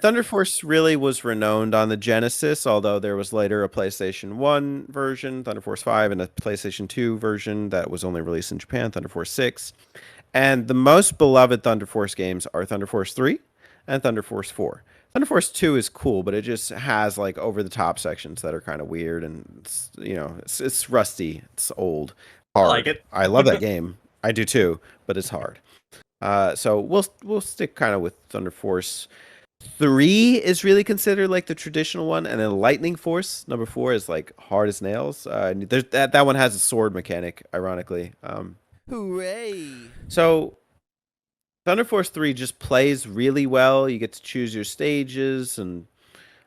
Thunder Force really was renowned on the Genesis, although there was later a PlayStation 1 version, Thunder Force 5, and a PlayStation 2 version that was only released in Japan, Thunder Force 6. And the most beloved Thunder Force games are Thunder Force 3 and Thunder Force 4. Thunder Force 2 is cool, but it just has like over the top sections that are kind of weird and it's rusty, it's old, I like hard. it. I love that game. I do too, but it's hard. So we'll stick kind of with Thunder Force. 3 is really considered like the traditional one, and then Lightning Force number 4 is like hard as nails. There's that one has a sword mechanic, ironically. Hooray! So Thunder Force 3 just plays really well. You get to choose your stages and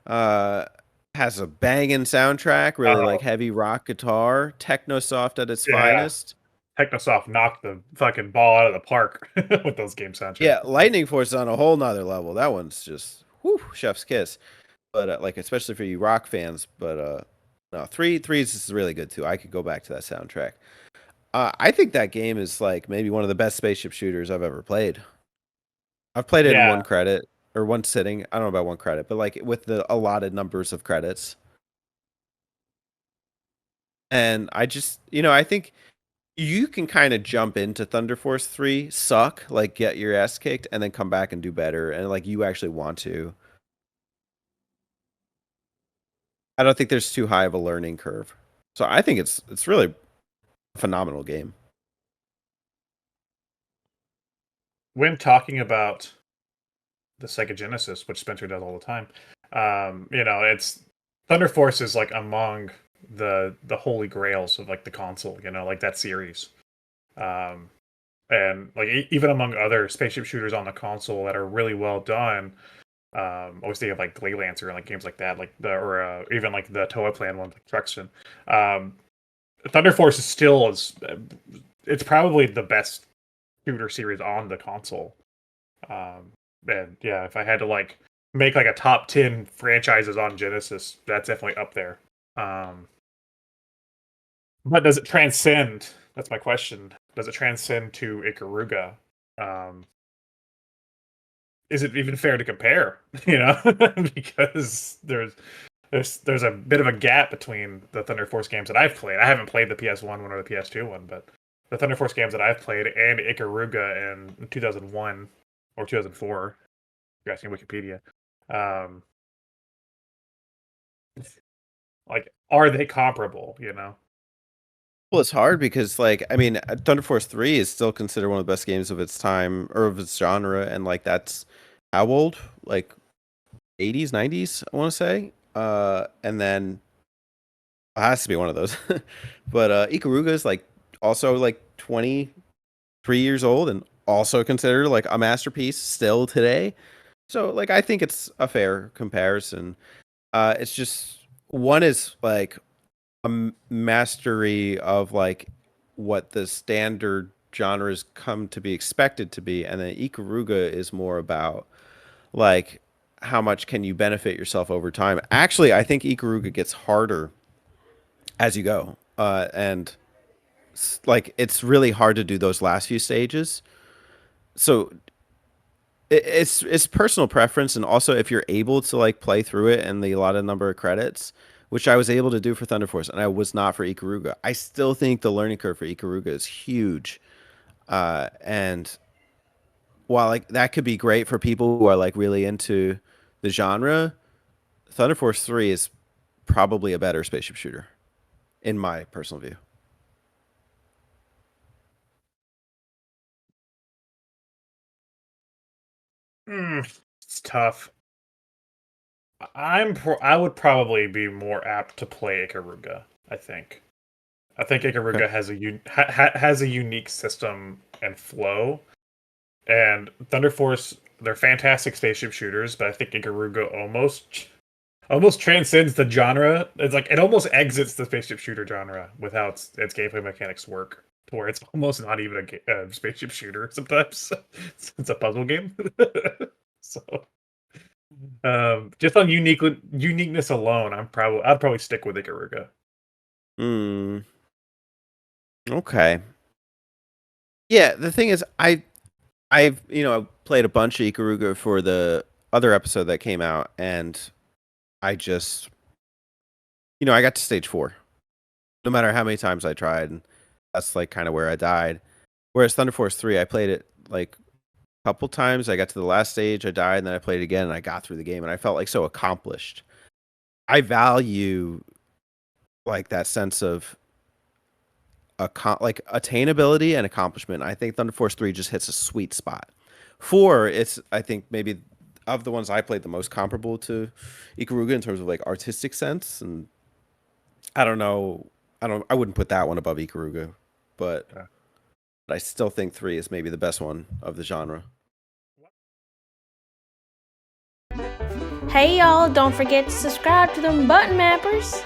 uh, has a banging soundtrack, really like heavy rock guitar, Technosoft at its finest. Technosoft knocked the fucking ball out of the park with those game soundtracks. Yeah, Lightning Force is on a whole nother level. That one's just chef's kiss. But like especially for you rock fans, but no, three is really good too. I could go back to that soundtrack. I think that game is like maybe one of the best spaceship shooters I've ever played. I've played it in one credit or one sitting. I don't know about one credit, but like with the allotted numbers of credits. And I just, I think you can kind of jump into Thunder Force 3, suck, like get your ass kicked, and then come back and do better. And like you actually want to. I don't think there's too high of a learning curve. So I think it's really a phenomenal game. When talking about the Sega Genesis, which Spencer does all the time, it's Thunder Force is like among the holy grails of like the console, like that series. And like even among other spaceship shooters on the console that are really well done, always think of like Glaylancer and like games like that, like even like the Toa Plan one, like Truxton. Thunder Force is still it's probably the best shooter series on the console. And yeah, if I had to like make like a top 10 franchises on Genesis, that's definitely up there. But does it transcend? That's my question. Does it transcend to Ikaruga? Is it even fair to compare? Because there's a bit of a gap between the Thunder Force games that I've played. I haven't played the PS1 one or the PS2 one, but the Thunder Force games that I've played and Ikaruga in 2001 or 2004, if you're asking Wikipedia, like, are they comparable? Well, it's hard because, like, I mean, Thunder Force 3 is still considered one of the best games of its time or of its genre, and like that's how old? Like 80s, 90s, I want to say. And then it has to be one of those. But Ikaruga is like also like 23 years old and also considered like a masterpiece still today. So like I think it's a fair comparison. It's just one is like a mastery of like what the standard genres come to be expected to be, and then Ikaruga is more about like how much can you benefit yourself over time. Actually, I think Ikaruga gets harder as you go, and like it's really hard to do those last few stages. So it's personal preference, and also if you're able to like play through it and the allotted number of credits, which I was able to do for Thunder Force, and I was not for Ikaruga. I still think the learning curve for Ikaruga is huge, and while like that could be great for people who are like really into the genre, Thunder Force 3 is probably a better spaceship shooter, in my personal view. It's tough. I would probably be more apt to play Ikaruga. I think Ikaruga Okay. has a unique system and flow, and Thunder Force, they're fantastic spaceship shooters, but I think Ikaruga almost transcends the genre. It's like it almost exits the spaceship shooter genre with how its gameplay mechanics work, to where it's almost not even a spaceship shooter sometimes. It's a puzzle game. So just on uniqueness alone, I'd probably stick with Ikaruga. Hmm. Okay. Yeah, the thing is, I've played a bunch of Ikaruga for the other episode that came out, and I just, I got to stage 4. No matter how many times I tried, and that's like kind of where I died. Whereas Thunder Force 3, I played it like a couple times. I got to the last stage, I died, and then I played it again, and I got through the game, and I felt like so accomplished. I value like that sense of like attainability and accomplishment. I think Thunder Force 3 just hits a sweet spot. 4, it's I think maybe of the ones I played the most comparable to Ikaruga in terms of like artistic sense, and I don't know, I wouldn't put that one above Ikaruga, but Yeah. I still think 3 is maybe the best one of the genre. Hey y'all, don't forget to subscribe to them button mappers.